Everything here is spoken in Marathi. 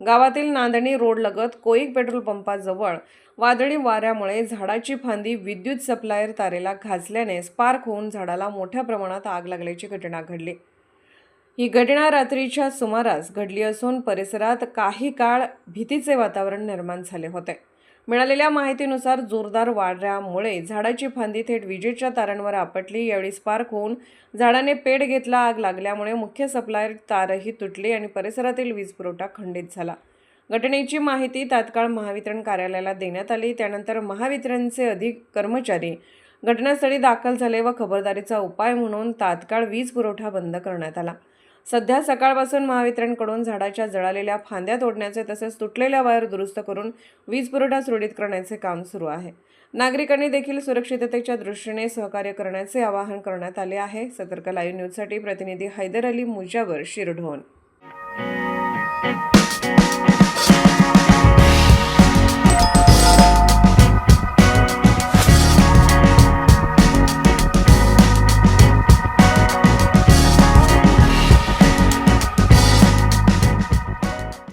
गावातील नांदणी रोडलगत कोईक पेट्रोल पंपाजवळ वादळी वाऱ्यामुळे झाडाची फांदी विद्युत सप्लायर तारेला घासल्याने स्पार्क होऊन झाडाला मोठ्या प्रमाणात आग लागल्याची घटना घडली। ही घटना रात्रीच्या सुमारास घडली असून परिसरात काही काळ भीतीचे वातावरण निर्माण झाले होते। मिळालेल्या माहितीनुसार जोरदार वाऱ्यामुळे झाडाची फांदी थेट विजेच्या तारांवर आपटली। यावेळी स्पार्क होऊन झाडाने पेट घेतला। आग लागल्यामुळे मुख्य सप्लायर तारही तुटली आणि परिसरातील वीज पुरवठा खंडित झाला। घटनेची माहिती तात्काळ महावितरण कार्यालयाला देण्यात आली। त्यानंतर महावितरणचे अधिक कर्मचारी घटनास्थळी दाखल झाले व खबरदारीचा उपाय म्हणून तात्काळ वीज पुरवठा बंद करण्यात आला। सध्या सकाळपासून महावितरणकडून झाडाच्या जळालेल्या फांद्या तोडण्याचे तसेच तुटलेल्या वायर दुरुस्त करून वीज पुरवठा सुरळीत करण्याचे काम सुरू आहे। नागरिकांनी देखील सुरक्षिततेच्या दृष्टीने सहकार्य करण्याचे आवाहन करण्यात आले आहे। सतर्क लाईव्ह न्यूजसाठी प्रतिनिधी हैदर अली मुजावर, शिरढोण।